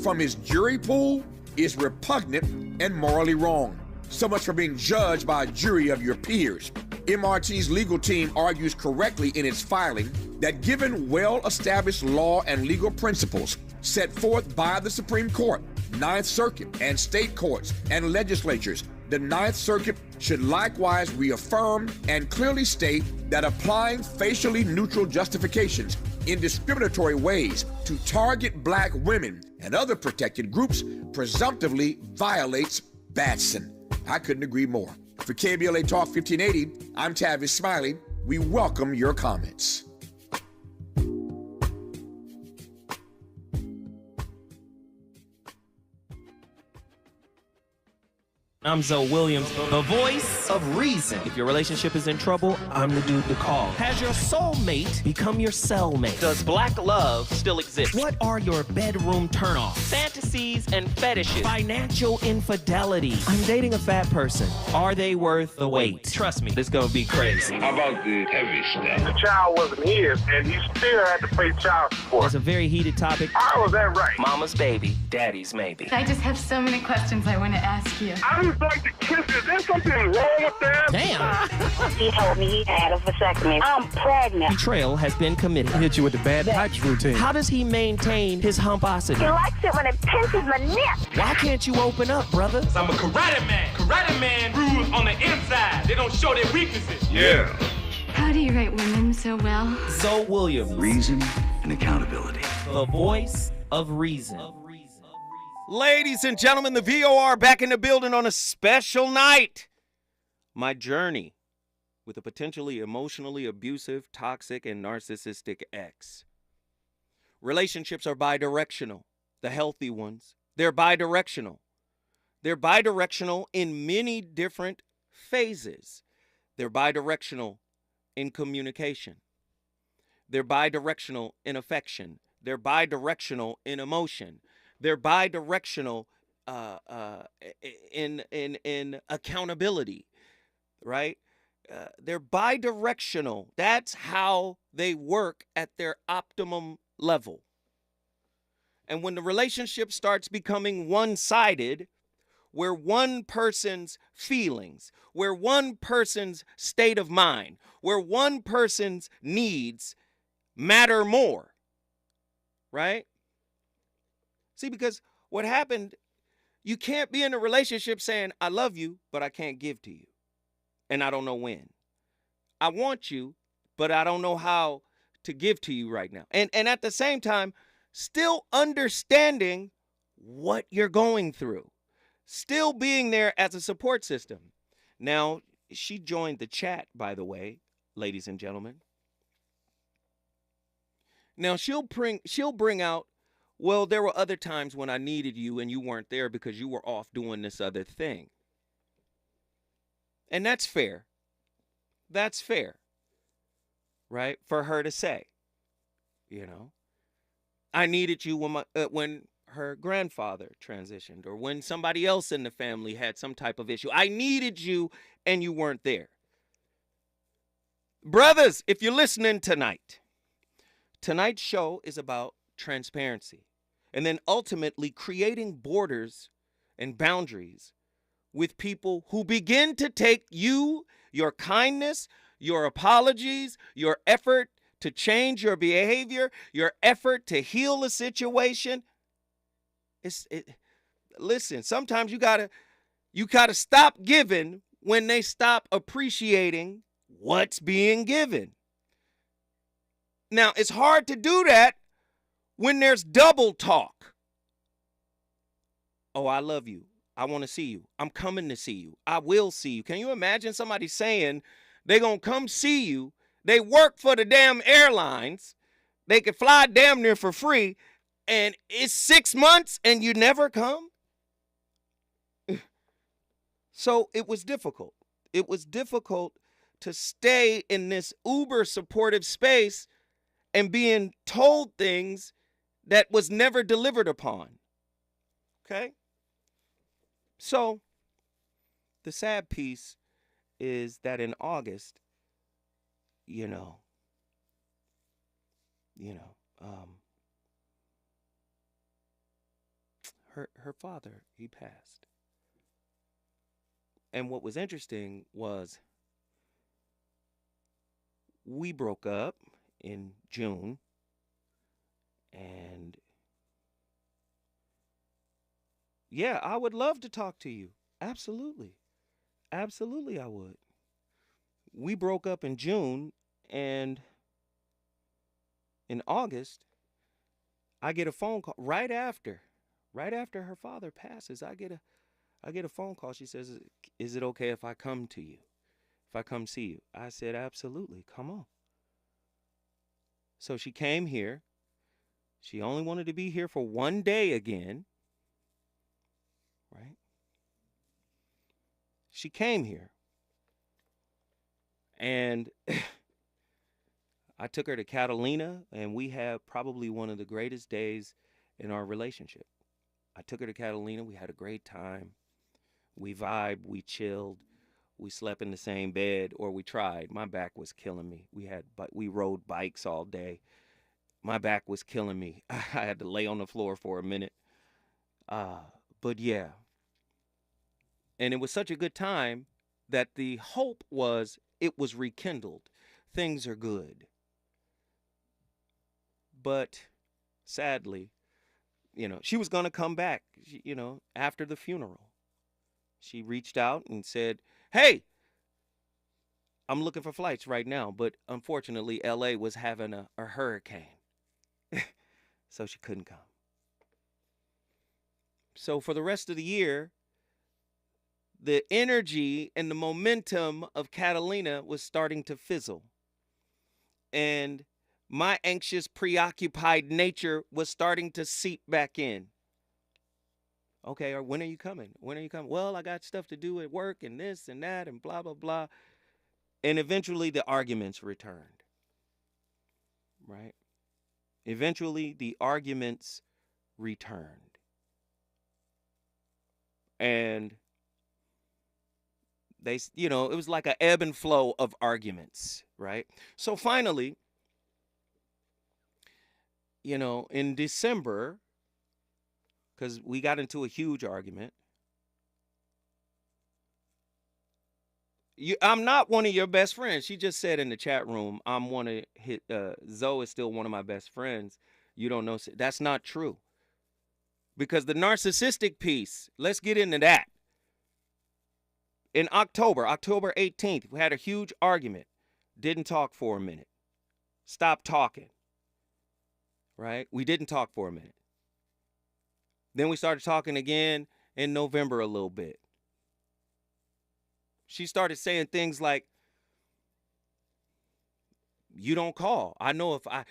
from his jury pool is repugnant and morally wrong. So much for being judged by a jury of your peers. MRT's legal team argues correctly in its filing that given well-established law and legal principles set forth by the Supreme Court, Ninth Circuit, and state courts and legislatures, the Ninth Circuit should likewise reaffirm and clearly state that applying facially neutral justifications in discriminatory ways to target black women and other protected groups presumptively violates Batson. I couldn't agree more. For KBLA Talk 1580, I'm Tavis Smiley. We welcome your comments. I'm Zoe Williams, the voice of reason. If your relationship is in trouble, I'm the dude to call. Has your soulmate become your cellmate? Does black love still exist? What are your bedroom turnoffs? Fantasies and fetishes. Financial infidelity. I'm dating a fat person. Are they worth the wait? Trust me, this gonna be crazy. How about the heavy stuff? The child wasn't his, and he still had to pay child support. It's a very heated topic. How was that right? Mama's baby, daddy's maybe. I just have so many questions I want to ask you. I just like to kiss. Is there something wrong with that? Damn. He told me he had a vasectomy. I'm pregnant. Betrayal has been committed. Hit you with the bad pipes routine. How does he maintain his humposity? He likes it when it pinches my neck. Why can't you open up, brother? I'm a karate man. Karate man rules on the inside. They don't show their weaknesses. Yeah. How do you write women so well? Zoe Williams, Reason and accountability. the voice of reason. Ladies and gentlemen, the VOR back in the building on a special night. My journey with a potentially emotionally abusive, toxic, and narcissistic ex. Relationships are bidirectional. The healthy ones, they're bidirectional. They're bidirectional in many different phases. They're bidirectional in communication. They're bidirectional in affection. They're bidirectional in emotion. They're bidirectional in accountability, right? They're bidirectional. That's how they work at their optimum level. And when the relationship starts becoming one-sided, where one person's feelings, where one person's state of mind, where one person's needs matter more, right? See, because what happened, you can't be in a relationship saying, I love you, but I can't give to you. And I don't know when. I want you, but I don't know how to give to you right now. And at the same time, still understanding what you're going through. Still being there as a support system. Now, she joined the chat, by the way, ladies and gentlemen. Now, she'll bring out, well, there were other times when I needed you and you weren't there because you were off doing this other thing. And that's fair. That's fair, right? For her to say, you know, I needed you when her grandfather transitioned or when somebody else in the family had some type of issue. I needed you and you weren't there. Brothers, if you're listening tonight, tonight's show is about transparency, and then ultimately creating borders and boundaries with people who begin to take you, your kindness, your apologies, your effort to change your behavior, your effort to heal a situation. Listen, sometimes you gotta stop giving when they stop appreciating what's being given. Now, it's hard to do that when there's double talk. Oh, I love you. I want to see you. I'm coming to see you. I will see you. Can you imagine somebody saying they're going to come see you? They work for the damn airlines. They could fly damn near for free. And it's 6 months and you never come? So it was difficult. It was difficult to stay in this uber supportive space and being told things that was never delivered upon. Okay? So, the sad piece is that in August, her father, he passed. And what was interesting was we broke up in June, and yeah, I would love to talk to you. Absolutely. Absolutely, I would. We broke up in June, and in August, I get a phone call right after her father passes. I get a phone call. She says, "Is it okay if I come to you? If I come see you?" I said, "Absolutely. Come on." So she came here. She only wanted to be here for one day again. Right? She came here. And I took her to Catalina, and we had probably one of the greatest days in our relationship. I took her to Catalina. We had a great time. We vibed. We chilled. We slept in the same bed, or we tried. My back was killing me. We rode bikes all day. My back was killing me. I had to lay on the floor for a minute. But yeah. And it was such a good time that the hope was it was rekindled. Things are good. But sadly, she was going to come back, after the funeral. She reached out and said, "Hey, I'm looking for flights right now." But unfortunately, LA was having a hurricane. So she couldn't come. So for the rest of the year, the energy and the momentum of Catalina was starting to fizzle. And my anxious, preoccupied nature was starting to seep back in. Okay, or when are you coming? When are you coming? Well, I got stuff to do at work and this and that and blah, blah, blah. And eventually the arguments returned. Right? Eventually the arguments returned. And they, it was like an ebb and flow of arguments, right? So finally, in December, because we got into a huge argument. I'm not one of your best friends. She just said in the chat room, Zoe is still one of my best friends. You don't know. That's not true. Because the narcissistic piece, let's get into that. In October 18th, we had a huge argument. Didn't talk for a minute. Stopped talking. Right? We didn't talk for a minute. Then we started talking again in November a little bit. She started saying things like, "You don't call. I know if I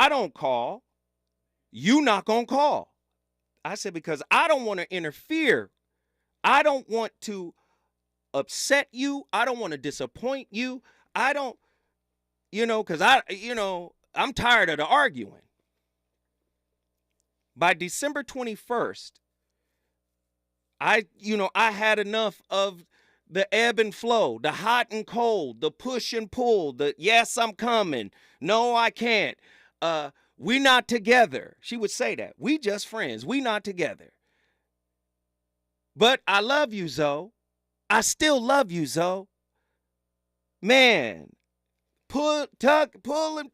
don't call, you not gonna call." I said, because I don't want to interfere. I don't want to upset you. I don't want to disappoint you. I don't, because I'm tired of the arguing. By December 21st, I had enough of the ebb and flow, the hot and cold, the push and pull, the yes, I'm coming, no, I can't. We not together. She would say that. We just friends. We not together. But I love you, Zoe. I still love you, Zoe. Man, pull and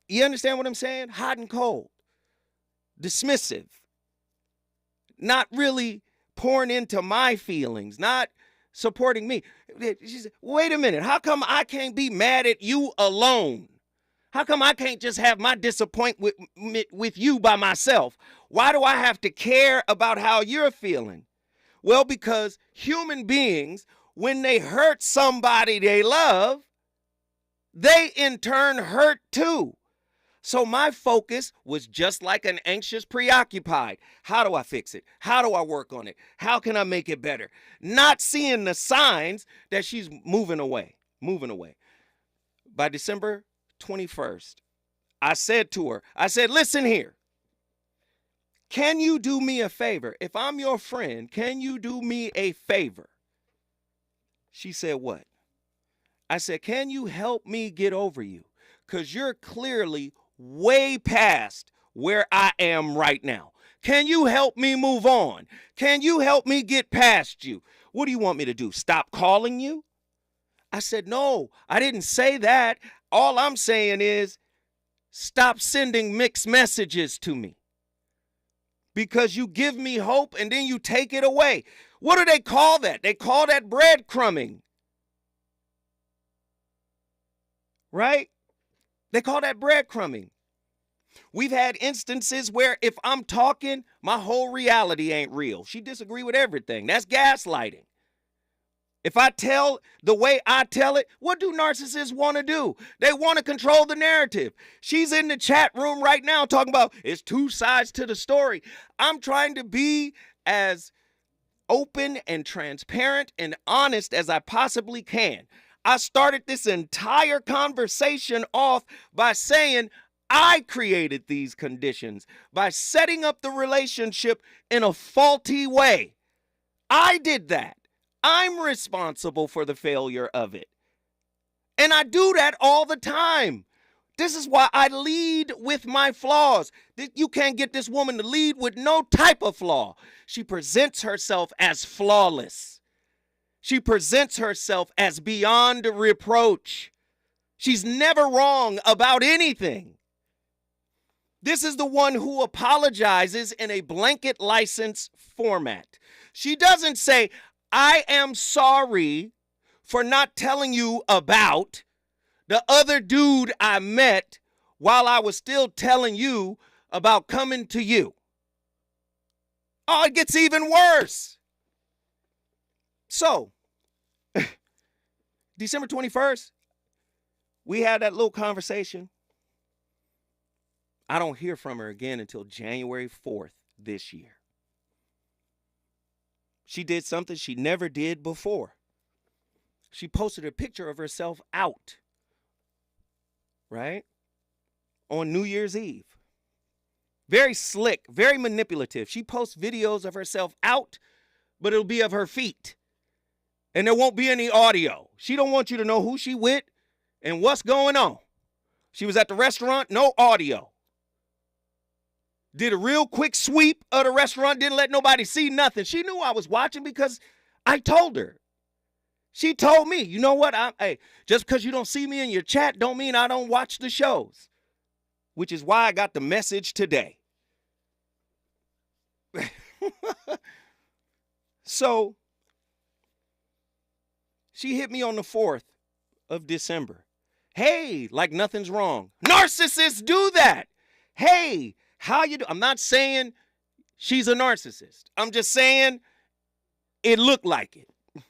you understand what I'm saying? Hot and cold. Dismissive. Not really pouring into my feelings, not supporting me. She said, "Wait a minute. How come I can't be mad at you alone? How come I can't just have my disappointment with you by myself? Why do I have to care about how you're feeling?" Well, because human beings, when they hurt somebody they love, they in turn hurt too. So my focus was just like an anxious preoccupied. How do I fix it? How do I work on it? How can I make it better? Not seeing the signs that she's moving away. By December 21st, I said to her, "Listen here. Can you do me a favor? If I'm your friend, can you do me a favor?" She said, "What?" I said, "Can you help me get over you? Because you're clearly way past where I am right now? Can you help me move on? Can you help me get past you? What do you want me to do? Stop calling you? I said, no, I didn't say that. All I'm saying is stop sending mixed messages to me. Because you give me hope and then you take it away. What do they call that? They call that breadcrumbing. Right? They call that breadcrumbing. We've had instances where if I'm talking, my whole reality ain't real. She disagree with everything. That's gaslighting. If I tell the way I tell it, what do narcissists want to do? They want to control the narrative. She's in the chat room right now talking about it's two sides to the story. I'm trying to be as open and transparent and honest as I possibly can. I started this entire conversation off by saying I created these conditions by setting up the relationship in a faulty way. I did that. I'm responsible for the failure of it. And I do that all the time. This is why I lead with my flaws. You can't get this woman to lead with no type of flaw. She presents herself as flawless. She presents herself as beyond reproach. She's never wrong about anything. This is the one who apologizes in a blanket license format. She doesn't say, I am sorry for not telling you about the other dude I met while I was still telling you about coming to you. Oh, it gets even worse. So, December 21st, we had that little conversation. I don't hear from her again until January 4th this year. She did something she never did before. She posted a picture of herself out, right? On New Year's Eve. Very slick, very manipulative. She posts videos of herself out, but it'll be of her feet. And there won't be any audio. She don't want you to know who she with and what's going on. She was at the restaurant, no audio. Did a real quick sweep of the restaurant, didn't let nobody see nothing. She knew I was watching because I told her. She told me, you know what? Hey, just because you don't see me in your chat don't mean I don't watch the shows. Which is why I got the message today. So, she hit me on the 4th of December. Hey, like nothing's wrong. Narcissists do that. Hey, how you do? I'm not saying she's a narcissist. I'm just saying it looked like it.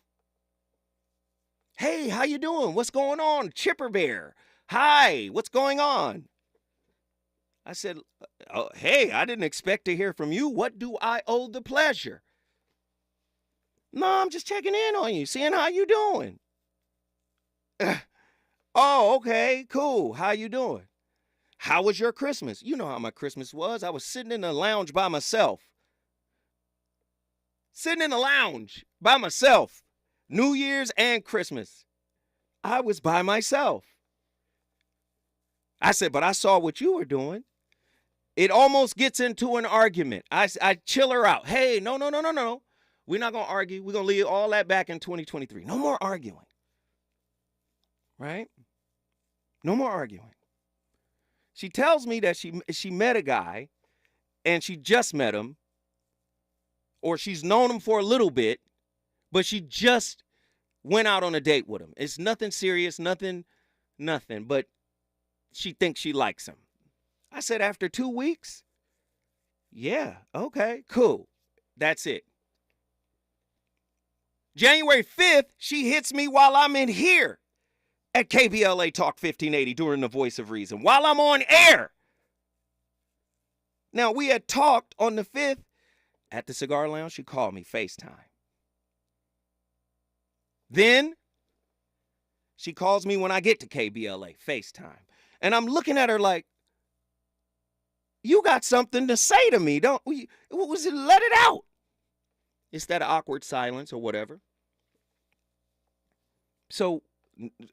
Hey, how you doing? What's going on? Chipper Bear. Hi, what's going on? I said, oh, hey, I didn't expect to hear from you. What do I owe the pleasure? No, I'm just checking in on you, seeing how you doing. Oh, okay, cool. How you doing? How was your Christmas? You know how my Christmas was. I was sitting in the lounge by myself. Sitting in the lounge by myself. New Year's and Christmas. I was by myself. I said, but I saw what you were doing. It almost gets into an argument. I chill her out. Hey, no. We're not going to argue. We're going to leave all that back in 2023. No more arguing. Right? No more arguing. She tells me that she met a guy and she just met him, or she's known him for a little bit, but she just went out on a date with him. It's nothing serious, nothing, but she thinks she likes him. I said, after 2 weeks? Yeah, okay, cool. That's it. January 5th, she hits me while I'm in here at KBLA Talk 1580 during the Voice of Reason, while I'm on air. Now, we had talked on the 5th at the cigar lounge. She called me FaceTime. Then she calls me when I get to KBLA, FaceTime. And I'm looking at her like, you got something to say to me, don't we? What was it? Let it out. It's that awkward silence or whatever. So,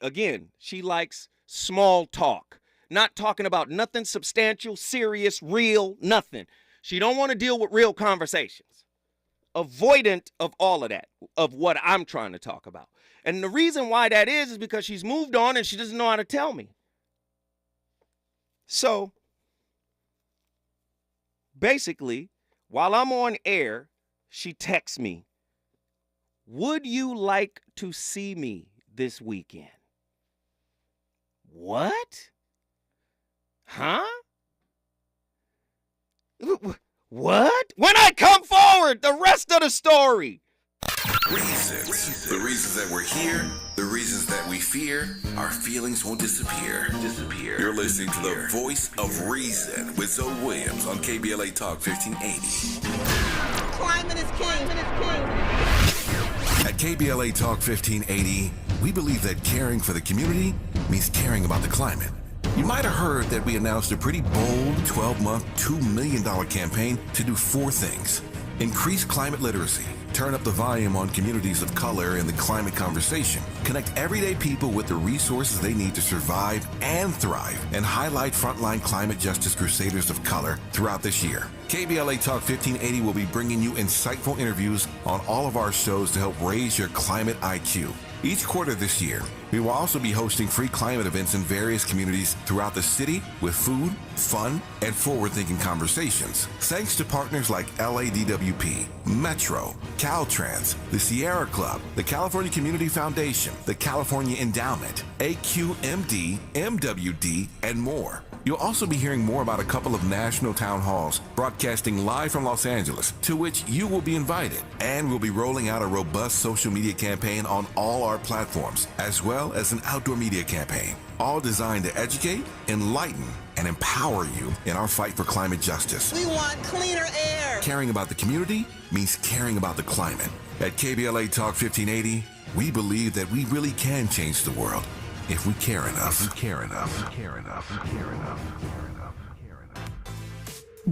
again, she likes small talk. not talking about nothing substantial, serious, real, nothing. She don't want to deal with real conversations. Avoidant of all of that, of what I'm trying to talk about. And the reason why that is because she's moved on and she doesn't know how to tell me. So, basically, while I'm on air, she texts me, "Would you like to see me this weekend?" What? Huh? What? When I come forward, the rest of the story. Reasons. The reasons that we're here, the reasons that we fear, our feelings won't disappear. You're listening to the voice of reason with Zoe Williams on KBLA Talk 1580. Climate is king. At KBLA Talk 1580, we believe that caring for the community means caring about the climate. You might have heard that we announced a pretty bold 12-month, $2 million campaign to do 4 things. Increase climate literacy, turn up the volume on communities of color in the climate conversation, connect everyday people with the resources they need to survive and thrive, and highlight frontline climate justice crusaders of color throughout this year. KBLA Talk 1580 will be bringing you insightful interviews on all of our shows to help raise your climate IQ. Each quarter this year, we will also be hosting free climate events in various communities throughout the city with food, fun, and forward-thinking conversations. Thanks to partners like LADWP, Metro, Caltrans, the Sierra Club, the California Community Foundation, the California Endowment, AQMD, MWD, and more. You'll also be hearing more about a couple of national town halls broadcasting live from Los Angeles, to which you will be invited. And we'll be rolling out a robust social media campaign on all our platforms, as well as an outdoor media campaign, all designed to educate, enlighten, and empower you in our fight for climate justice. We want cleaner air. Caring about the community means caring about the climate. At KBLA Talk 1580, we believe that we really can change the world if we care enough.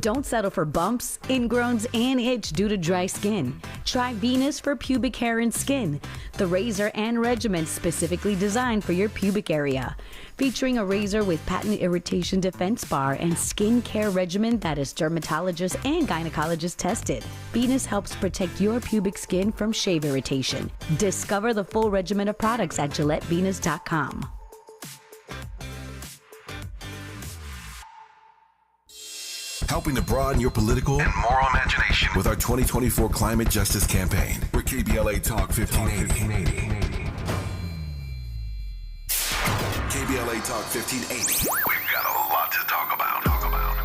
Don't settle for bumps, ingrowns, and itch due to dry skin. Try Venus for pubic hair and skin, the razor and regimen specifically designed for your pubic area. Featuring a razor with patent irritation defense bar and skin care regimen that is dermatologist and gynecologist tested. Venus helps protect your pubic skin from shave irritation. Discover the full regimen of products at GilletteVenus.com. Helping to broaden your political and moral imagination with our 2024 Climate Justice Campaign. We're KBLA Talk 1580. KBLA Talk 1580. We've got a lot to talk about.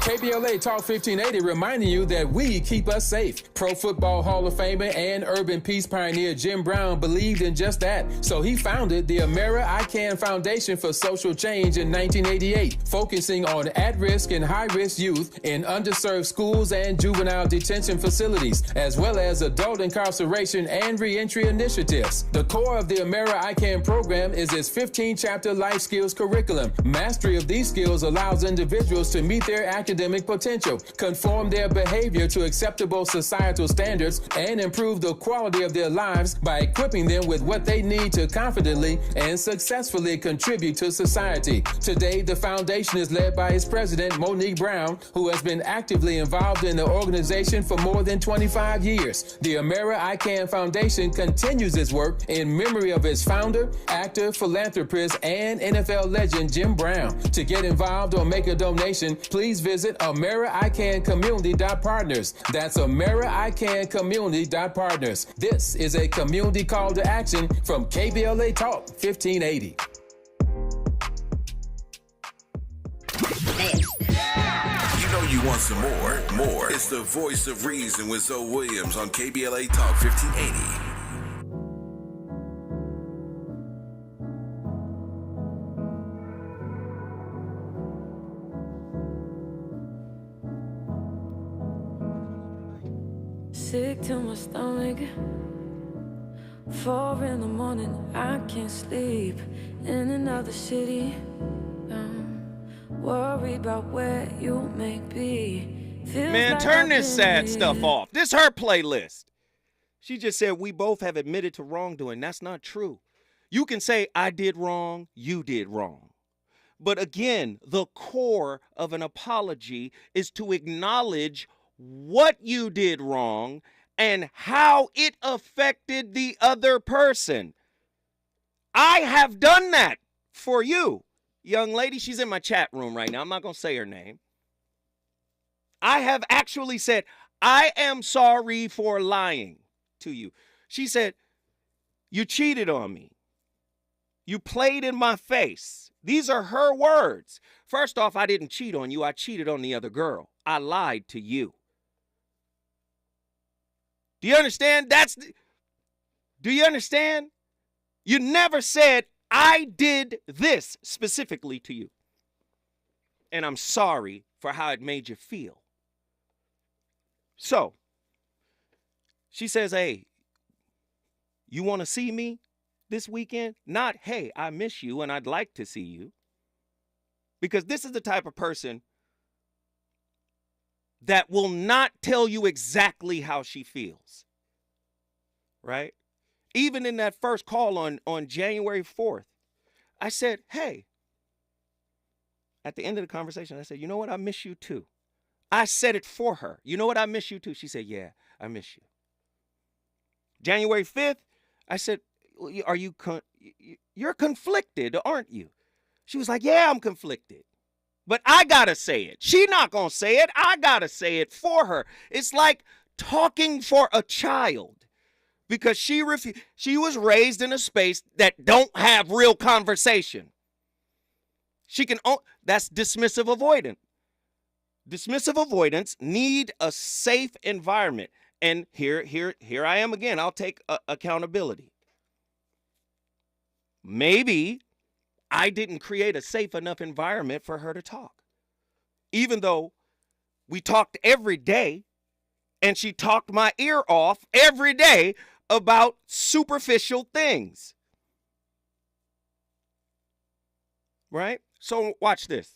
KBLA Talk 1580 reminding you that we keep us safe. Pro Football Hall of Famer and urban peace pioneer Jim Brown believed in just that. So he founded the Amera I Can Foundation for Social Change in 1988, focusing on at-risk and high-risk youth in underserved schools and juvenile detention facilities, as well as adult incarceration and reentry initiatives. The core of the Amera I Can program is its 15-chapter life skills curriculum. Mastery of these skills allows individuals to meet their academic potential, conform their behavior to acceptable societal standards, and improve the quality of their lives by equipping them with what they need to confidently and successfully contribute to society. Today, the foundation is led by its president, Monique Brown, who has been actively involved in the organization for more than 25 years. The Amera I Can Foundation continues its work in memory of its founder, actor, philanthropist, and NFL legend Jim Brown. To get involved or make a donation, please visit AmeriICanCommunity.partners. That's AmeriICanCommunity.partners. This is a community call to action from KBLA Talk 1580. You know you want some more. It's the voice of reason with Zoe Williams on KBLA Talk 1580. Sick to my stomach. 4 in the morning, I can't sleep. In another city, worried about where you may be. Feels Man, like turn I've this been sad here. stuff off. This her playlist. She just said we both have admitted to wrongdoing. That's not true. You can say I did wrong, you did wrong. But again, the core of an apology is to acknowledge what you did wrong and how it affected the other person. I have done that for you, young lady. She's in my chat room right now. I'm not going to say her name. I have actually said, I am sorry for lying to you. She said, you cheated on me. You played in my face. These are her words. First off, I didn't cheat on you. I cheated on the other girl. I lied to you. Do you understand? Do you understand? You never said, I did this specifically to you. And I'm sorry for how it made you feel. So, she says, hey, you want to see me this weekend? Not, hey, I miss you and I'd like to see you. Because this is the type of person that will not tell you exactly how she feels. Right? Even in that first call on January 4th, I said, hey, at the end of the conversation, I said, you know what? I miss you too. I said it for her. You know what? I miss you too. She said, yeah, I miss you. January 5th, I said, you're conflicted, aren't you? She was like, yeah, I'm conflicted. But I got to say it. She not going to say it. I got to say it for her. It's like talking for a child. Because she was raised in a space that don't have real conversation. That's dismissive avoidance. Dismissive avoidance need a safe environment. And here I am again. I'll take accountability. Maybe I didn't create a safe enough environment for her to talk. Even though we talked every day and she talked my ear off every day about superficial things. Right? So watch this.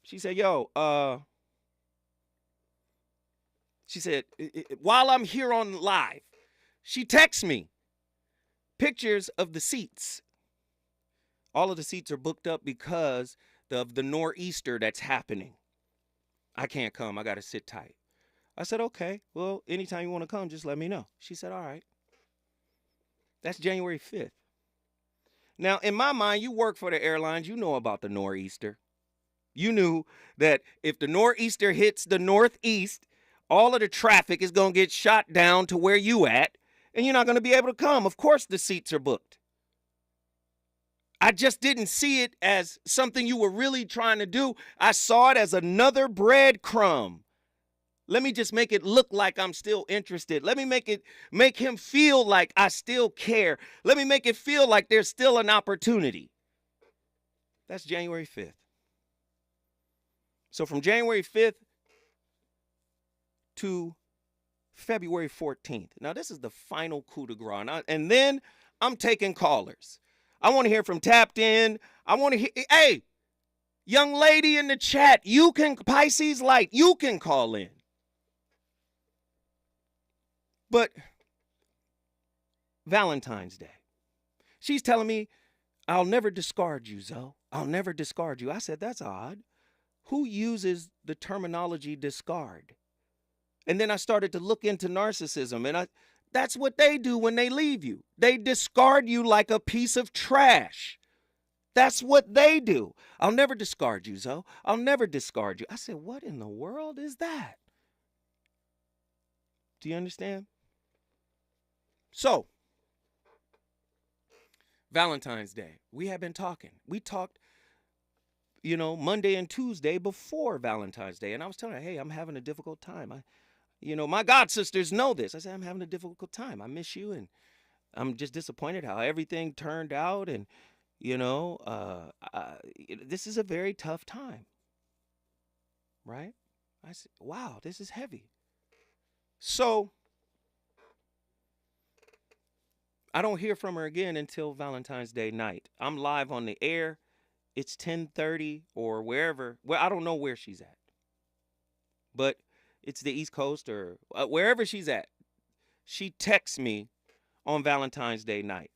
She said, she said, while I'm here on live, she texts me pictures of the seats. All of the seats are booked up because of the nor'easter that's happening. I can't come. I got to sit tight. I said, okay, well, anytime you want to come, just let me know. She said, all right. That's January 5th. Now, in my mind, you work for the airlines. You know about the nor'easter. You knew that if the nor'easter hits the northeast, all of the traffic is going to get shot down to where you at, and you're not going to be able to come. Of course, the seats are booked. I just didn't see it as something you were really trying to do. I saw it as another breadcrumb. Let me just make it look like I'm still interested. Let me make him feel like I still care. Let me make it feel like there's still an opportunity. That's January 5th. So from January 5th to February 14th. Now, this is the final coup de grace. And then I'm taking callers. I want to hear from Tapped In. I want to hear, hey, young lady in the chat, you can, Pisces Light, you can call in. But Valentine's Day, she's telling me, I'll never discard you, Zoe. I'll never discard you. I said, that's odd. Who uses the terminology discard? And then I started to look into narcissism, and that's what they do when they leave you. They discard you like a piece of trash. That's what they do. I'll never discard you, Zoe. I'll never discard you. I said, what in the world is that? Do you understand? So, Valentine's Day, we have been talking. We talked, Monday and Tuesday before Valentine's Day. And I was telling her, hey, I'm having a difficult time. My god sisters know this. I said, I'm having a difficult time. I miss you. And I'm just disappointed how everything turned out. And, this is a very tough time. Right? I said, wow, this is heavy. So, I don't hear from her again until Valentine's Day night. I'm live on the air. It's 10:30 or wherever. Well, I don't know where she's at. But it's the East Coast or wherever she's at. She texts me on Valentine's Day night.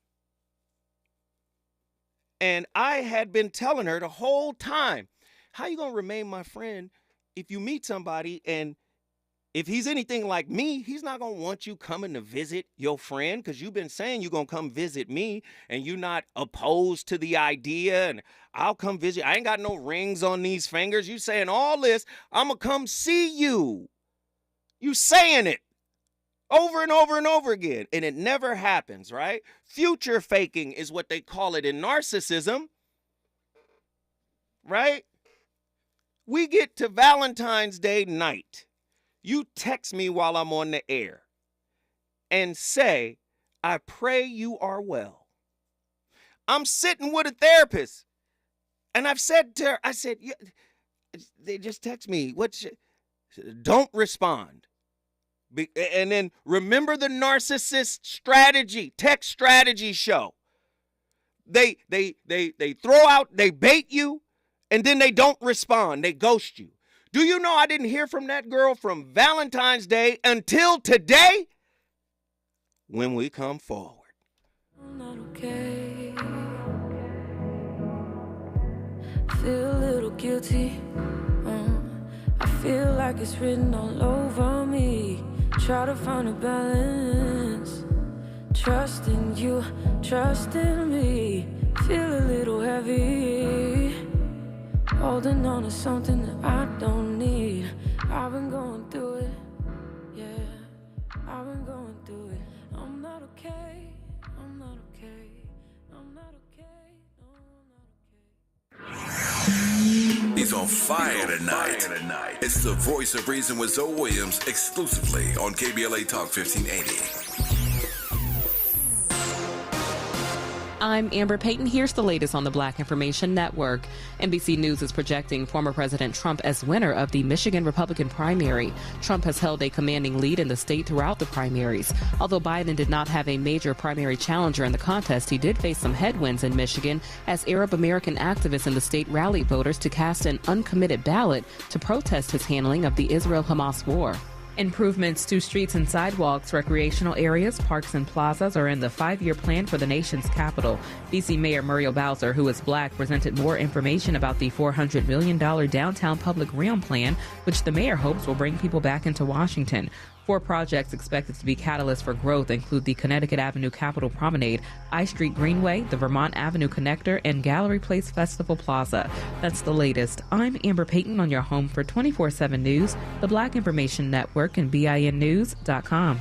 And I had been telling her the whole time, how you going to remain my friend if you meet somebody and if he's anything like me, he's not going to want you coming to visit your friend because you've been saying you're going to come visit me and you're not opposed to the idea and I'll come visit. I ain't got no rings on these fingers. You saying all this, I'm going to come see you. You saying it over and over and over again, and it never happens, right? Future faking is what they call it in narcissism, right? We get to Valentine's Day night. You text me while I'm on the air and say, I pray you are well. I'm sitting with a therapist, and I've said to her, I said, yeah, they just text me. Don't respond. And then remember the narcissist strategy, text strategy show. They throw out, they bait you, and then they don't respond. They ghost you. Do you know I didn't hear from that girl from Valentine's Day until today? When we come forward. I'm not okay. Feel a little guilty. I feel like it's written all over me. Try to find a balance. Trust in you, trust in me. Feel a little heavy. Holding on to something that I don't need. I've been going through it. Yeah, I've been going through it. I'm not okay. I'm not okay. I'm not okay. No, I'm not okay. He's on fire tonight. It's the Voice of Reason with Zoe Williams exclusively on KBLA Talk 1580. I'm Amber Payton. Here's the latest on the Black Information Network. NBC News is projecting former President Trump as winner of the Michigan Republican primary. Trump has held a commanding lead in the state throughout the primaries. Although Biden did not have a major primary challenger in the contest, he did face some headwinds in Michigan as Arab American activists in the state rallied voters to cast an uncommitted ballot to protest his handling of the Israel-Hamas war. Improvements to streets and sidewalks, recreational areas, parks, and plazas are in the 5-year plan for the nation's capital. D.C. Mayor Muriel Bowser, who is black, presented more information about the $400 million downtown public realm plan, which the mayor hopes will bring people back into Washington. 4 projects expected to be catalysts for growth include the Connecticut Avenue Capitol Promenade, I Street Greenway, the Vermont Avenue Connector, and Gallery Place Festival Plaza. That's the latest. I'm Amber Payton on your home for 24/7 News, the Black Information Network, and BINnews.com.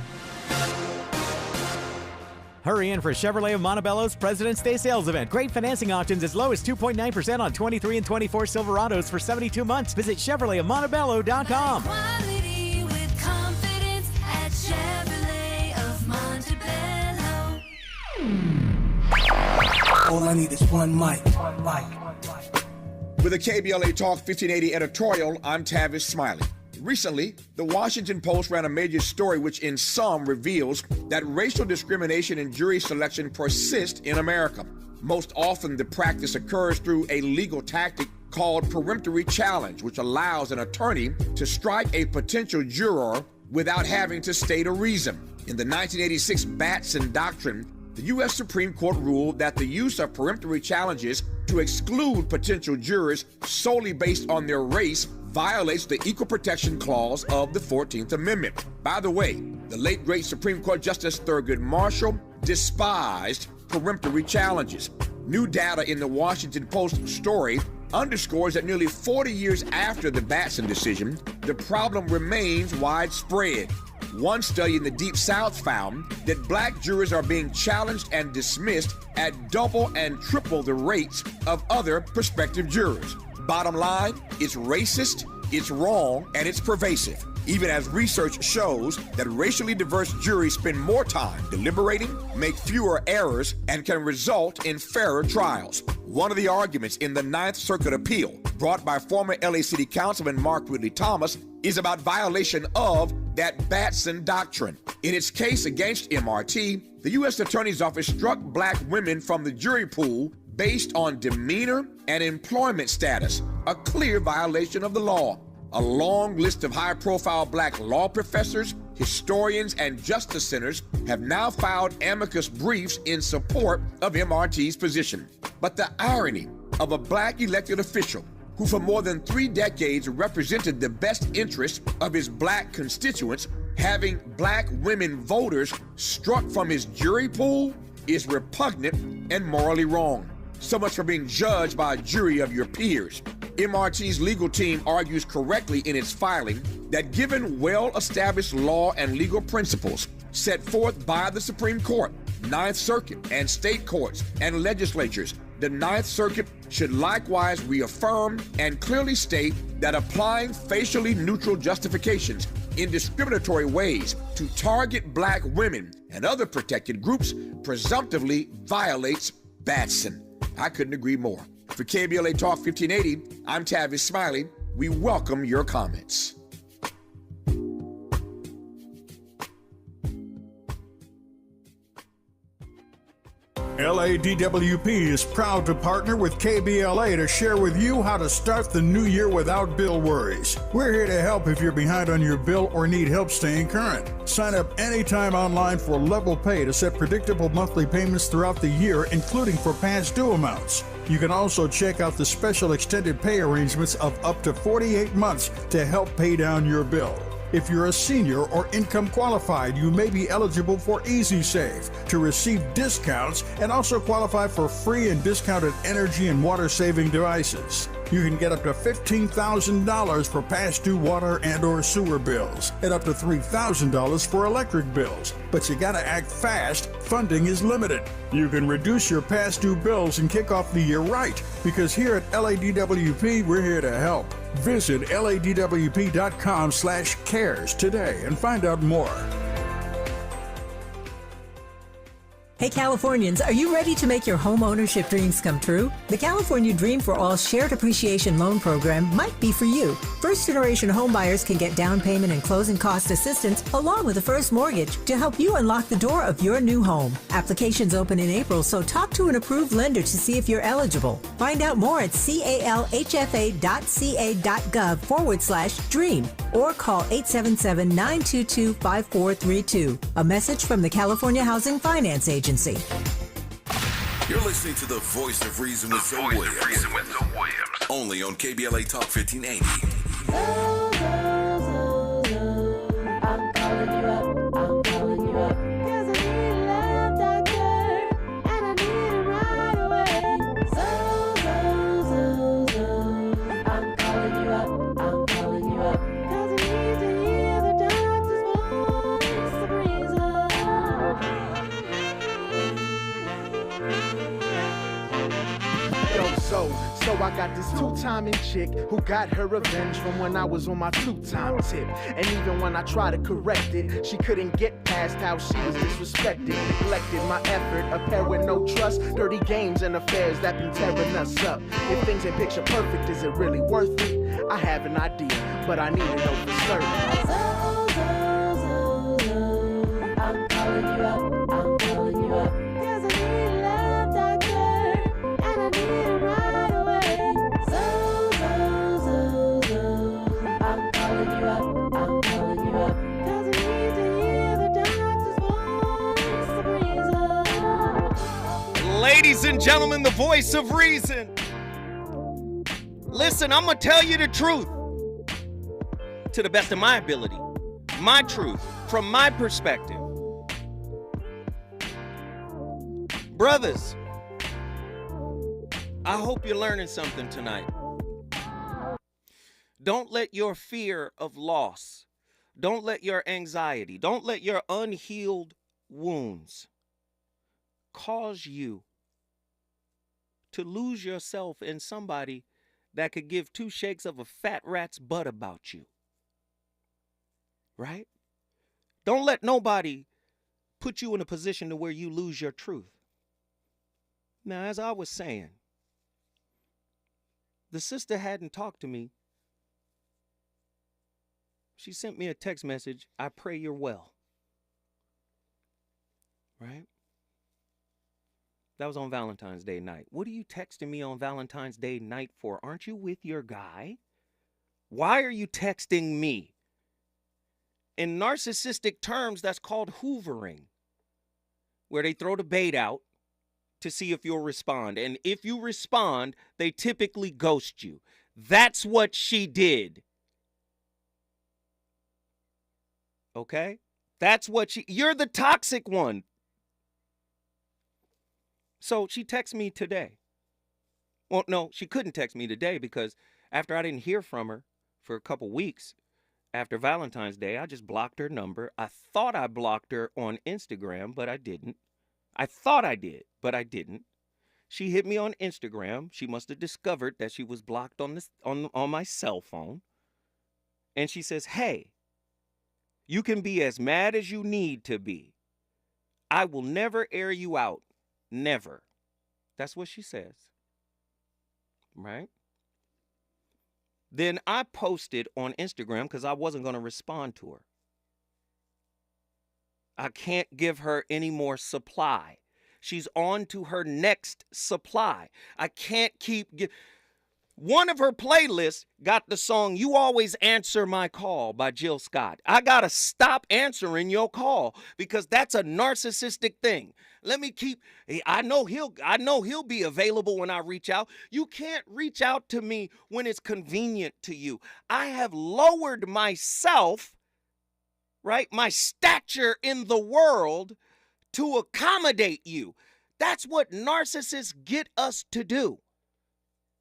Hurry in for Chevrolet of Montebello's President's Day sales event. Great financing options as low as 2.9% on 23 and 24 Silverados for 72 months. Visit ChevroletofMontebello.com. All I need is one mic. With a KBLA Talk 1580 editorial, I'm Tavis Smiley. Recently, the Washington Post ran a major story which in sum reveals that racial discrimination in jury selection persists in America. Most often, the practice occurs through a legal tactic called peremptory challenge, which allows an attorney to strike a potential juror without having to state a reason. In the 1986 Batson Doctrine, the U.S. Supreme Court ruled that the use of peremptory challenges to exclude potential jurors solely based on their race violates the Equal Protection Clause of the 14th Amendment. By the way, the late great Supreme Court Justice Thurgood Marshall despised peremptory challenges. New data in the Washington Post story underscores that nearly 40 years after the Batson decision, the problem remains widespread. One study in the Deep South found that black jurors are being challenged and dismissed at double and triple the rates of other prospective jurors. Bottom line, it's racist, it's wrong, and it's pervasive, even as research shows that racially diverse juries spend more time deliberating, make fewer errors, and can result in fairer trials. One of the arguments in the Ninth Circuit appeal, brought by former LA City Councilman Mark Ridley Thomas, is about violation of that Batson Doctrine. In its case against MRT, the U.S. Attorney's Office struck black women from the jury pool based on demeanor and employment status, a clear violation of the law. A long list of high-profile black law professors, historians, and justice centers have now filed amicus briefs in support of MRT's position. But the irony of a black elected official who for more than 3 decades represented the best interests of his black constituents having black women voters struck from his jury pool is repugnant and morally wrong. So much for being judged by a jury of your peers. MRT's legal team argues correctly in its filing that given well-established law and legal principles set forth by the Supreme Court, Ninth Circuit, and state courts and legislatures, the Ninth Circuit should likewise reaffirm and clearly state that applying facially neutral justifications in discriminatory ways to target black women and other protected groups presumptively violates Batson. I couldn't agree more. For KBLA Talk 1580, I'm Tavis Smiley. We welcome your comments. LADWP is proud to partner with KBLA to share with you how to start the new year without bill worries. We're here to help if you're behind on your bill or need help staying current. Sign up anytime online for Level Pay to set predictable monthly payments throughout the year, including for past due amounts. You can also check out the special extended pay arrangements of up to 48 months to help pay down your bill. If you're a senior or income qualified, you may be eligible for Easy Save to receive discounts and also qualify for free and discounted energy and water saving devices. You can get up to $15,000 for past due water and or sewer bills and up to $3,000 for electric bills. But you gotta act fast, funding is limited. You can reduce your past due bills and kick off the year right, because here at LADWP, we're here to help. Visit ladwp.com/cares today and find out more. Hey Californians, are you ready to make your home ownership dreams come true? The California Dream for All Shared Appreciation Loan Program might be for you. First-generation homebuyers can get down payment and closing cost assistance along with a first mortgage to help you unlock the door of your new home. Applications open in April, so talk to an approved lender to see if you're eligible. Find out more at calhfa.ca.gov/dream or call 877-922-5432. A message from the California Housing Finance Agency. You're listening to the Voice of Reason with Zoe Williams. Only on KBLA Talk 1580. I'm calling you up, I'm calling you up. 'Cause I need a love doctor, and I need it right away. I'm calling you up, I'm calling you up. 'Cause I need to hear the doctor's voice of reason. Yo, so I got this two-timing chick who got her revenge from when I was on my two-time tip. And even when I tried to correct it, she couldn't get past how she was disrespected, neglected my effort, a pair with no trust, dirty games and affairs that been tearing us up. If things ain't picture perfect, is it really worth it? I have an idea, but I need to know for certain. I'm calling you up, I'm calling you up. 'Cause I need a love doctor, and I need it right away. I'm calling you up, I'm calling you up. 'Cause I need to hear the doctor's voice of reason. Ladies and gentlemen, the voice of reason. Listen, I'm going to tell you the truth to the best of my ability. My truth, from my perspective. Brothers, I hope you're learning something tonight. Don't let your fear of loss, don't let your anxiety, don't let your unhealed wounds cause you to lose yourself in somebody that could give two shakes of a fat rat's butt about you. Right? Don't let nobody put you in a position to where you lose your truth. Now, as I was saying, the sister hadn't talked to me. She sent me a text message, I pray you're well. Right? That was on Valentine's Day night. What are you texting me on Valentine's Day night for? Aren't you with your guy? Why are you texting me? In narcissistic terms, that's called hoovering, where they throw the bait out to see if you'll respond. And if you respond, they typically ghost you. That's what she did. Okay? You're the toxic one. So she texted me today. Well, no, she couldn't text me today because after I didn't hear from her for a couple weeks after Valentine's Day, I just blocked her number. I thought I blocked her on Instagram, but I didn't. I thought I did, but I didn't. She hit me on Instagram. She must have discovered that she was blocked on my cell phone. And she says, "Hey, you can be as mad as you need to be. I will never air you out. Never." That's what she says. Right? Then I posted on Instagram because I wasn't going to respond to her. I can't give her any more supply. She's on to her next supply. I can't keep... One of her playlists got the song "You Always Answer My Call" by Jill Scott. I got to stop answering your call because that's a narcissistic thing. I know he'll be available when I reach out. You can't reach out to me when it's convenient to you. I have lowered myself, right? My stature in the world to accommodate you. That's what narcissists get us to do.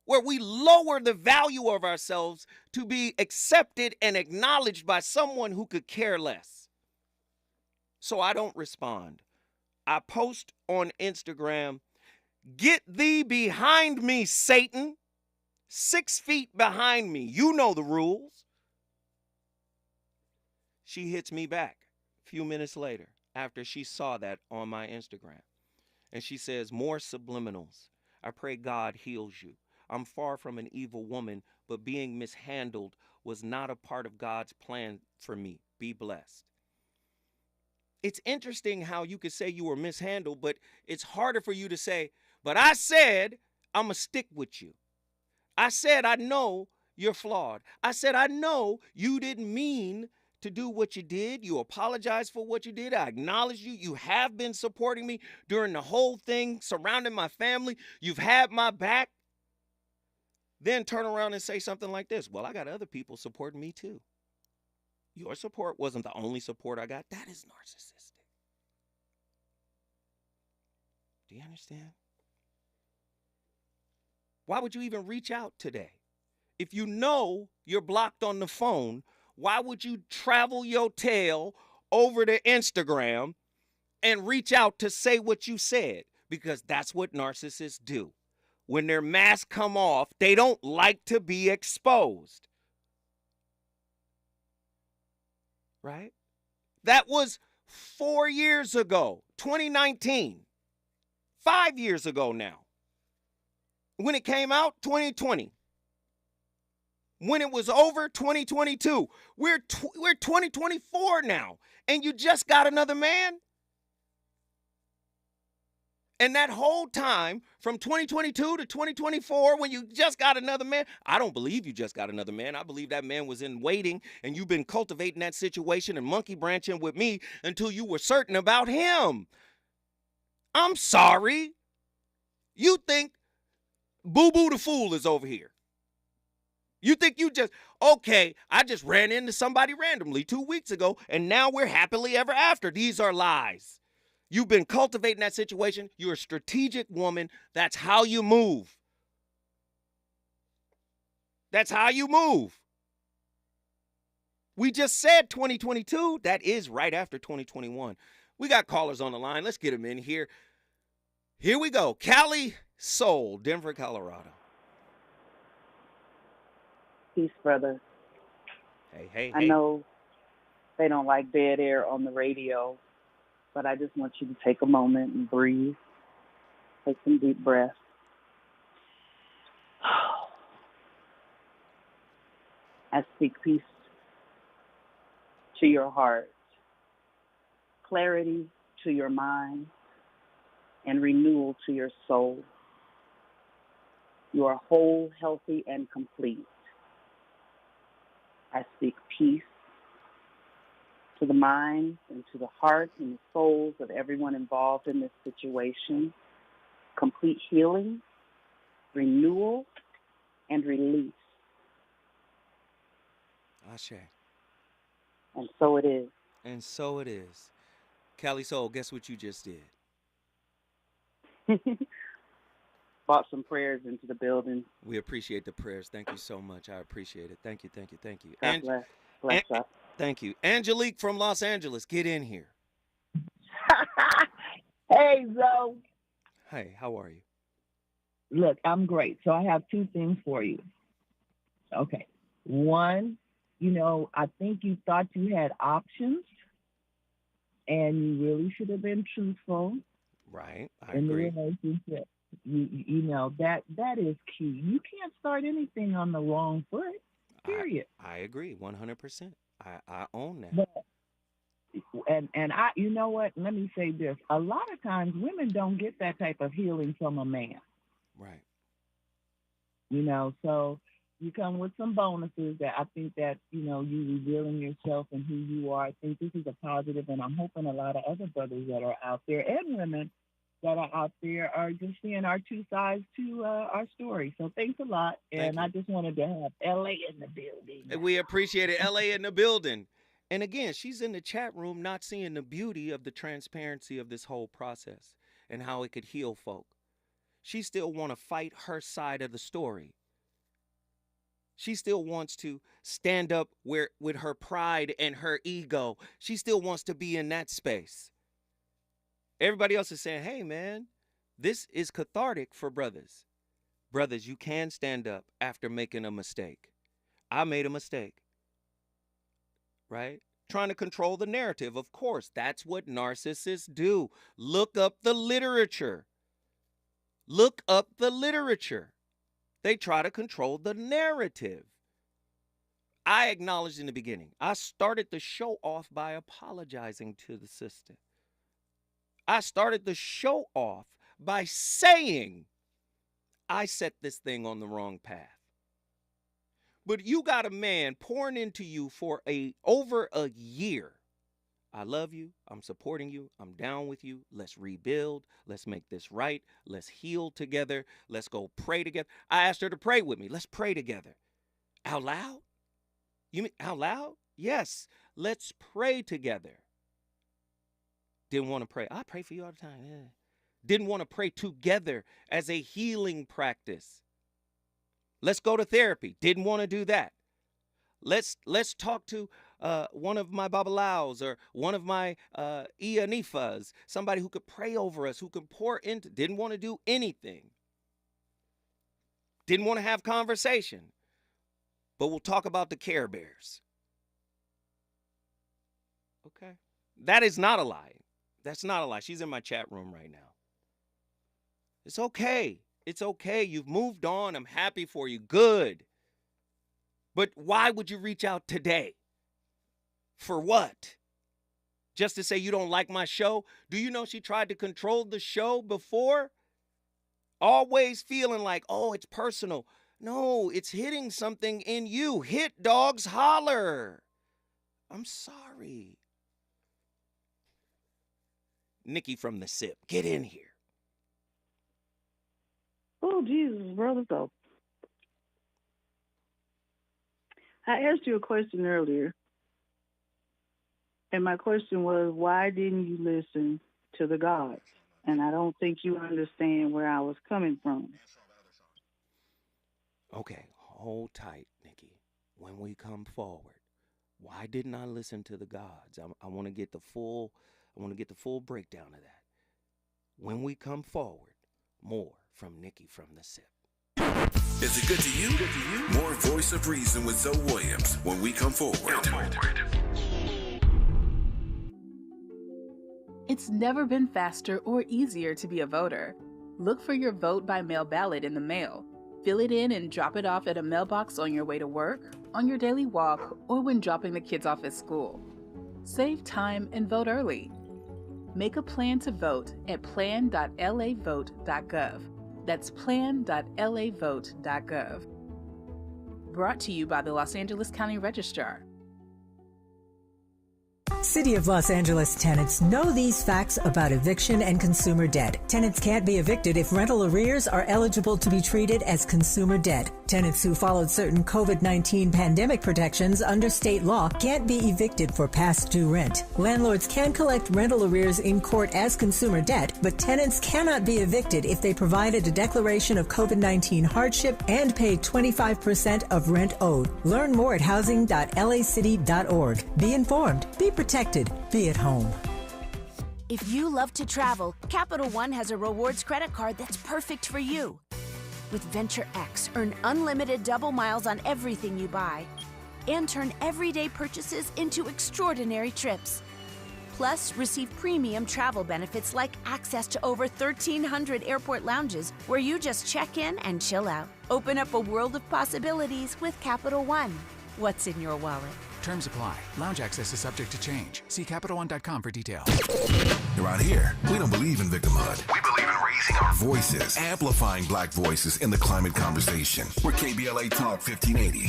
Where we lower the value of ourselves to be accepted and acknowledged by someone who could care less. So I don't respond. I post on Instagram, "Get thee behind me, Satan. 6 feet behind me. You know the rules." She hits me back a few minutes later after she saw that on my Instagram. And she says, "More subliminals. I pray God heals you. I'm far from an evil woman, but being mishandled was not a part of God's plan for me. Be blessed." It's interesting how you could say you were mishandled, but it's harder for you to say, "But I said I'm going to stick with you. I said I know you're flawed. I said I know you didn't mean to do what you did. You apologized for what you did. I acknowledge you. You have been supporting me during the whole thing surrounding my family. You've had my back." Then turn around and say something like this: "Well, I got other people supporting me too. Your support wasn't the only support I got." That is narcissistic. Do you understand? Why would you even reach out today? If you know you're blocked on the phone, why would you travel your tail over to Instagram and reach out to say what you said? Because that's what narcissists do. When their masks come off, they don't like to be exposed. Right? That was 4 years ago, 2019. 5 years ago now. When it came out, 2020. When it was over, 2022. We're 2024 now, and you just got another man? And that whole time, from 2022 to 2024, when you just got another man, I don't believe you just got another man. I believe that man was in waiting, and you've been cultivating that situation and monkey branching with me until you were certain about him. I'm sorry. You think Boo Boo the Fool is over here. You think I just ran into somebody randomly 2 weeks ago, and now we're happily ever after. These are lies. You've been cultivating that situation. You're a strategic woman. That's how you move. That's how you move. We just said 2022. That is right after 2021. We got callers on the line. Let's get them in here. Here we go. Cali Soul, Denver, Colorado. Peace, brother. Hey. I know they don't like dead air on the radio, but I just want you to take a moment and breathe. Take some deep breaths. I speak peace to your heart, clarity to your mind, and renewal to your soul. You are whole, healthy, and complete. I speak peace to the minds and to the hearts and the souls of everyone involved in this situation. complete healing, renewal, and release. Ashe. And so it is. And so it is. Cali Soul, guess what you just did? Brought some prayers into the building. We appreciate the prayers. Thank you so much. I appreciate it. Thank you, thank you, thank you. God bless. Bless up. Thank you. Angelique from Los Angeles, get in here. Hey, Zoe. Hey, how are you? Look, I'm great. So I have two things for you. Okay. One, I think you thought you had options, and you really should have been truthful. Right. I in agree. the relationship. That is key. You can't start anything on the wrong foot. Period. I agree 100%. I own that. But, and I, you know what? Let me say this. A lot of times women don't get that type of healing from a man. Right. So you come with some bonuses that I think that, you revealing yourself and who you are. I think this is a positive, and I'm hoping a lot of other brothers that are out there and women that are out there are just seeing our two sides to our story. So thanks a lot. And I just wanted to have LA in the building. We appreciate it. LA in the building. And again, she's in the chat room not seeing the beauty of the transparency of this whole process and how it could heal folk. She still want to fight her side of the story. She still wants to stand up with her pride and her ego. She still wants to be in that space. Everybody else is saying, hey, man, this is cathartic for brothers. Brothers, you can stand up after making a mistake. I made a mistake, right? Trying to control the narrative. Of course, that's what narcissists do. Look up the literature. Look up the literature. They try to control the narrative. I acknowledged in the beginning, I started the show off by apologizing to the sister. I started the show off by saying I set this thing on the wrong path. But you got a man pouring into you for over a year. I love you. I'm supporting you. I'm down with you. Let's rebuild. Let's make this right. Let's heal together. Let's go pray together. I asked her to pray with me. Let's pray together. Out loud? You mean out loud? Yes. Let's pray together. Didn't want to pray. I pray for you all the time. Yeah. Didn't want to pray together as a healing practice. Let's go to therapy. Didn't want to do that. Let's talk to one of my babalaos or one of my Ianifas, somebody who could pray over us, who could pour into. Didn't want to do anything. Didn't want to have conversation. But we'll talk about the Care Bears. Okay. That is not a lie. That's not a lie. She's in my chat room right now. It's okay. It's okay. You've moved on. I'm happy for you. Good. But why would you reach out today? For what? Just to say you don't like my show? Do you know she tried to control the show before? Always feeling like, oh, it's personal. No, it's hitting something in you. Hit dogs holler. I'm sorry. Nikki from the SIP, get in here. Oh, Jesus, brother, though. I asked you a question earlier, and my question was, why didn't you listen to the gods? And I don't think you understand where I was coming from. Okay, hold tight, Nikki. When we come forward, why didn't I listen to the gods? I want to get the full breakdown of that. When we come forward, more from Nikki from the SIP. Is it good to you? More Voice of Reason with Zoe Williams when we come forward. It's never been faster or easier to be a voter. Look for your vote by mail ballot in the mail. Fill it in and drop it off at a mailbox on your way to work, on your daily walk, or when dropping the kids off at school. Save time and vote early. Make a plan to vote at plan.lavote.gov. That's plan.lavote.gov. Brought to you by the Los Angeles County Registrar. City of Los Angeles tenants know these facts about eviction and consumer debt. Tenants can't be evicted if rental arrears are eligible to be treated as consumer debt. Tenants who followed certain COVID-19 pandemic protections under state law can't be evicted for past due rent. Landlords can collect rental arrears in court as consumer debt, but tenants cannot be evicted if they provided a declaration of COVID-19 hardship and paid 25% of rent owed. Learn more at housing.lacity.org. Be informed, be protected, be at home. If you love to travel, Capital One has a rewards credit card that's perfect for you. With Venture X, earn unlimited double miles on everything you buy and turn everyday purchases into extraordinary trips. Plus, receive premium travel benefits like access to over 1,300 airport lounges where you just check in and chill out. Open up a world of possibilities with Capital One. What's in your wallet? Terms apply. Lounge access is subject to change. See CapitalOne.com for details. Around here, we don't believe in victimhood. We believe in raising our voices, amplifying black voices in the climate conversation. We're KBLA Talk 1580.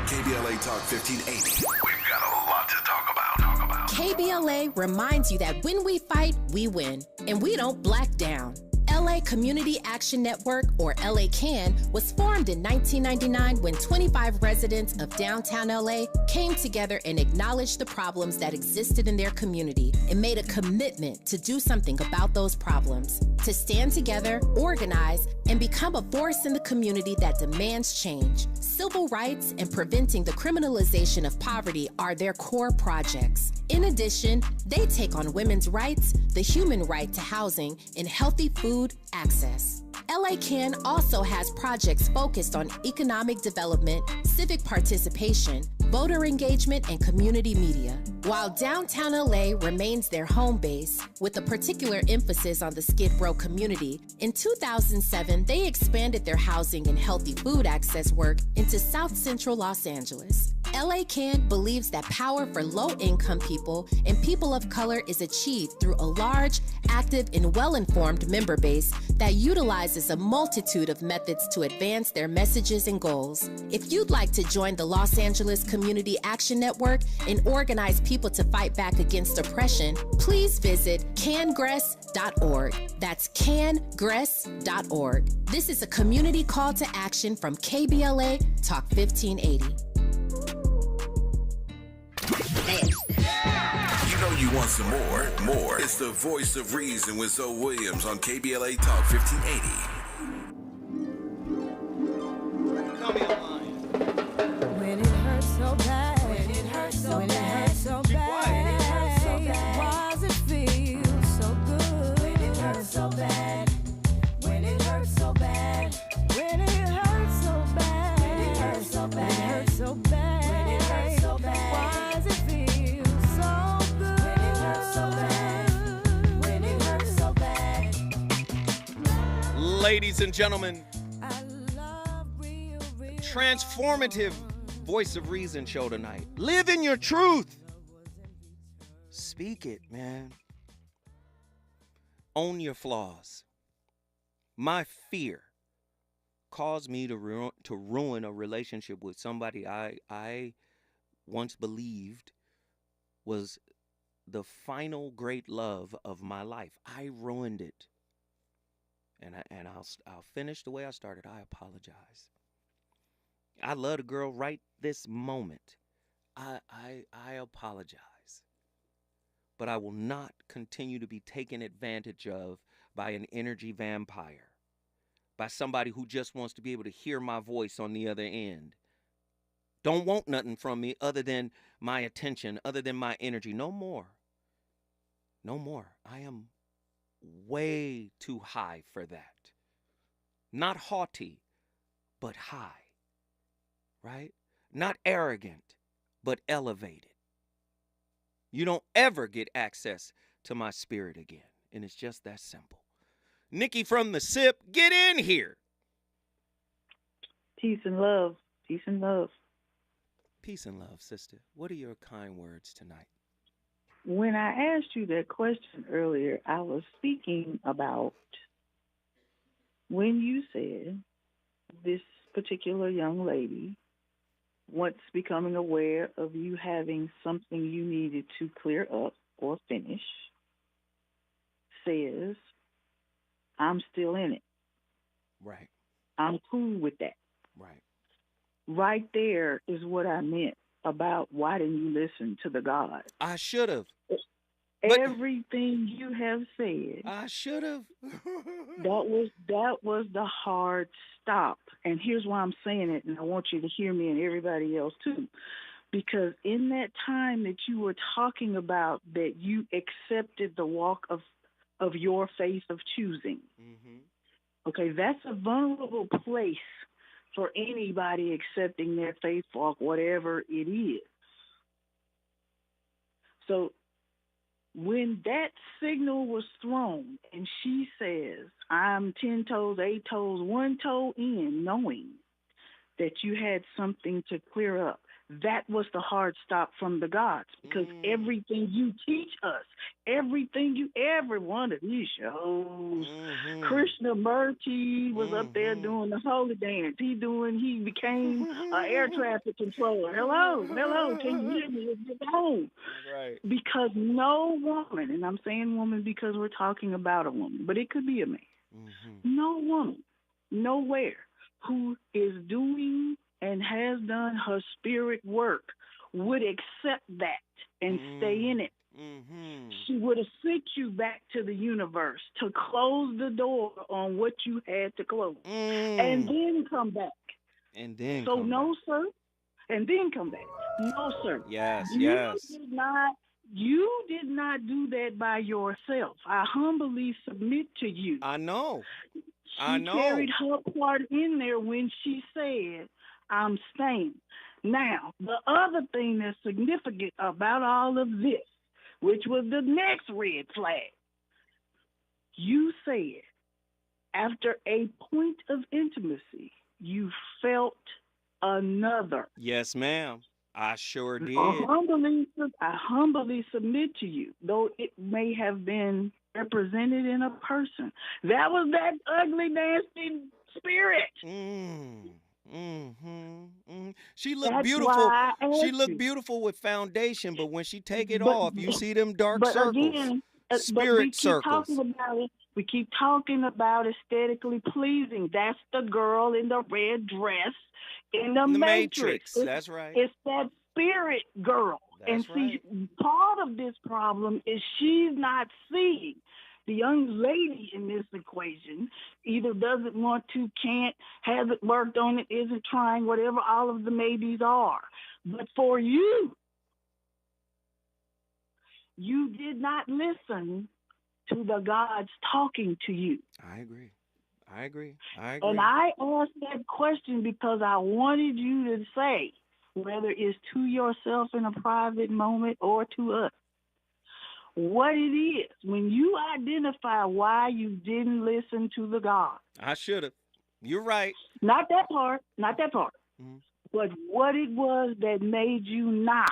KBLA Talk 1580. We've got a lot to talk about. KBLA reminds you that when we fight, we win, and we don't black down. LA Community Action Network, or LA CAN, was formed in 1999 when 25 residents of downtown LA came together and acknowledged the problems that existed in their community and made a commitment to do something about those problems, to stand together, organize, and become a force in the community that demands change. Civil rights and preventing the criminalization of poverty are their core projects. In addition, they take on women's rights, the human right to housing, and healthy food access. LA CAN also has projects focused on economic development, civic participation, voter engagement, and community media. While downtown LA remains their home base, with a particular emphasis on the Skid Row community, in 2007, they expanded their housing and healthy food access work into South Central Los Angeles. LA CAN believes that power for low-income people and people of color is achieved through a large, active, and well-informed member base that utilizes a multitude of methods to advance their messages and goals. If you'd like to join the Los Angeles Community Action Network and organize people to fight back against oppression, please visit cangress.org. That's cangress.org. This is a community call to action from KBLA Talk 1580. You know you want some more. It's the voice of reason with Zoe Williams on KBLA Talk 1580. When it hurts so bad, when it hurts so bad, so bad, it hurts so bad. Why does it feel so good? When it hurts so bad, when it hurts so bad, when it hurts so bad, when it hurts so bad, it hurts so bad, when it hurts so bad. Why does it feel so good? When it hurts so bad, when it hurts so bad. Ladies and gentlemen, transformative Voice of Reason show tonight. Live in your truth. Speak it, man. Own your flaws. My fear caused me to ruin a relationship with somebody I once believed was the final great love of my life. I ruined it. And I'll finish the way I started. I apologize. I love the girl right this moment. I apologize. But I will not continue to be taken advantage of by an energy vampire, by somebody who just wants to be able to hear my voice on the other end. Don't want nothing from me other than my attention, other than my energy. No more. No more. I am way too high for that. Not haughty, but high. Right? Not arrogant, but elevated. You don't ever get access to my spirit again. And it's just that simple. Nikki from the SIP, get in here. Peace and love. Peace and love. Peace and love, sister. What are your kind words tonight? When I asked you that question earlier, I was speaking about when you said this particular young lady once becoming aware of you having something you needed to clear up or finish, says, I'm still in it. Right. I'm cool with that. Right. Right there is what I meant about why didn't you listen to the God? I should have. Everything you have said. I should have. that was the hard stop. And here's why I'm saying it, and I want you to hear me and everybody else too. Because in that time that you were talking about that you accepted the walk of your faith of choosing. Mm-hmm. Okay, that's a vulnerable place for anybody accepting their faith walk, whatever it is. So when that signal was thrown and she says, I'm 10 toes, 8 toes, 1 toe in, knowing that you had something to clear up, that was the hard stop from the gods, because everything you teach us, every one of these shows, Krishnamurti was up there doing the holy dance. He became an air traffic controller. Hello, can you hear me? It's on. Right. Because no woman, and I'm saying woman because we're talking about a woman, but it could be a man. No woman, nowhere, who is doing and has done her spirit work would accept that and stay in it. She would have sent you back to the universe to close the door on what you had to close and then come back. And then so come no, back. sir. And then come back. No, sir. Yes, you yes. You did not do that by yourself. I humbly submit to you. I know. She carried her part in there when she said, I'm staying. Now, the other thing that's significant about all of this, which was the next red flag, you said after a point of intimacy, you felt another. Yes, ma'am. I sure did. I humbly submit to you, though it may have been represented in a person. That was that ugly, nasty spirit. She looked That's beautiful. why I asked She looked you. beautiful with foundation, but when she take it off, you see them dark but circles. Again, Spirit circles. We keep talking about aesthetically pleasing. That's the girl in the red dress in the Matrix. That's right. It's that spirit girl. That's see, part of this problem is she's not seeing. The young lady in this equation either doesn't want to, can't, hasn't worked on it, isn't trying, whatever all of the maybes are. But for you, you did not listen to the gods talking to you. I agree. And I asked that question because I wanted you to say, whether it's to yourself in a private moment or to us, what it is when you identify why you didn't listen to the God. I should have. You're right. Not that part. But what it was that made you not.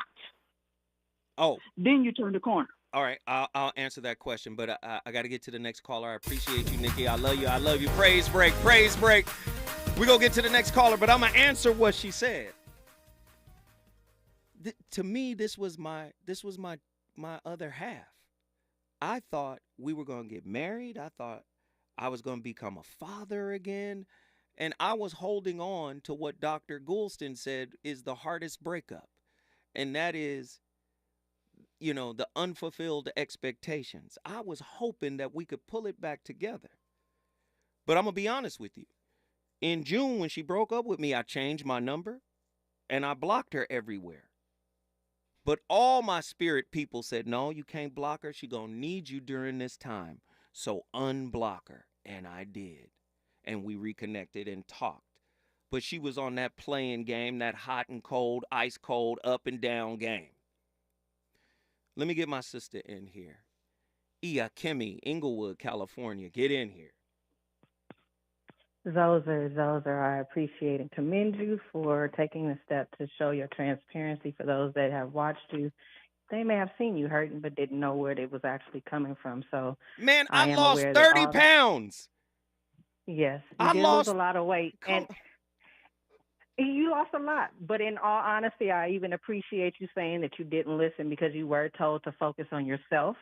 Oh. Then you turn the corner. All right, I'll answer that question, but I got to get to the next caller. I appreciate you, Nikki. I love you. Praise break. We're going to get to the next caller, but I'm going to answer what she said. To me, this was my other half. I thought we were going to get married. I thought I was going to become a father again. And I was holding on to what Dr. Goulston said is the hardest breakup. And that is, the unfulfilled expectations. I was hoping that we could pull it back together. But I'm going to be honest with you. In June, when she broke up with me, I changed my number and I blocked her everywhere. But all my spirit people said, no, you can't block her. She gonna need you during this time. So unblock her. And I did. And we reconnected and talked. But she was on that playing game, that hot and cold, ice cold, up and down game. Let me get my sister in here. Ia Kimmy, Inglewood, California. Get in here. Zozer, I appreciate and commend you for taking the step to show your transparency for those that have watched you. They may have seen you hurting, but didn't know where it was actually coming from. So, man, I lost 30 pounds. Yes, I did lost lose a lot of weight, and You lost a lot. But in all honesty, I even appreciate you saying that you didn't listen because you were told to focus on yourself.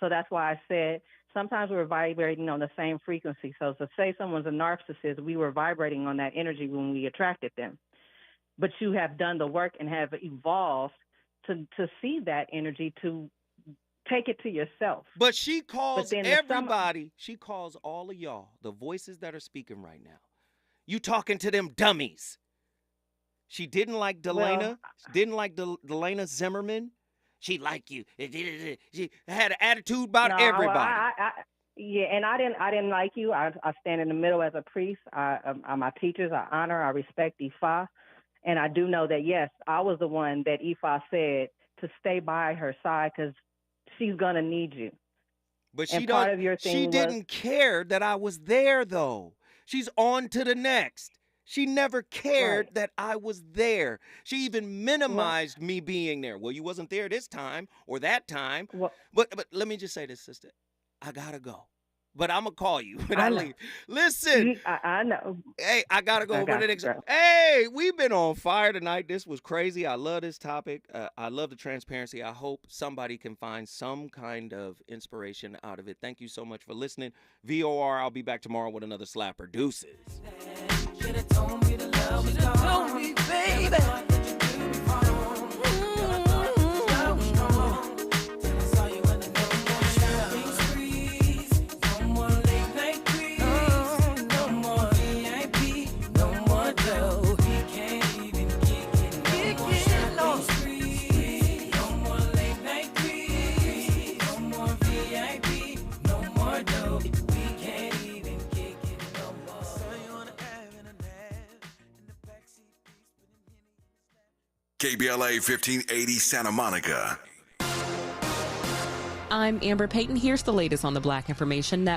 So that's why I said sometimes we're vibrating on the same frequency. So to say someone's a narcissist, we were vibrating on that energy when we attracted them. But you have done the work and have evolved to see that energy, to take it to yourself. But she calls everybody. She calls all of y'all, the voices that are speaking right now. You talking to them dummies. She didn't like Delana. Didn't like Delana Zimmerman. She liked you. She had an attitude about everybody. Yeah, and I didn't like you. I stand in the middle as a priest. I'm my teachers. I honor, I respect Ifa. And I do know that, yes, I was the one that Ifa said to stay by her side because she's going to need you. But she didn't care that I was there, though. She's on to the next. She never cared that I was there. She even minimized me being there. Well, you wasn't there this time or that time. But let me just say this, sister. I got to go. But I'm going to call you when I leave. Listen. I know. Hey, I got to go. Hey, we've been on fire tonight. This was crazy. I love this topic. I love the transparency. I hope somebody can find some kind of inspiration out of it. Thank you so much for listening. VOR, I'll be back tomorrow with another slapper. Deuces. Should've told me the love was gone. Told me, baby. KBLA 1580 Santa Monica. I'm Amber Payton. Here's the latest on the Black Information Network.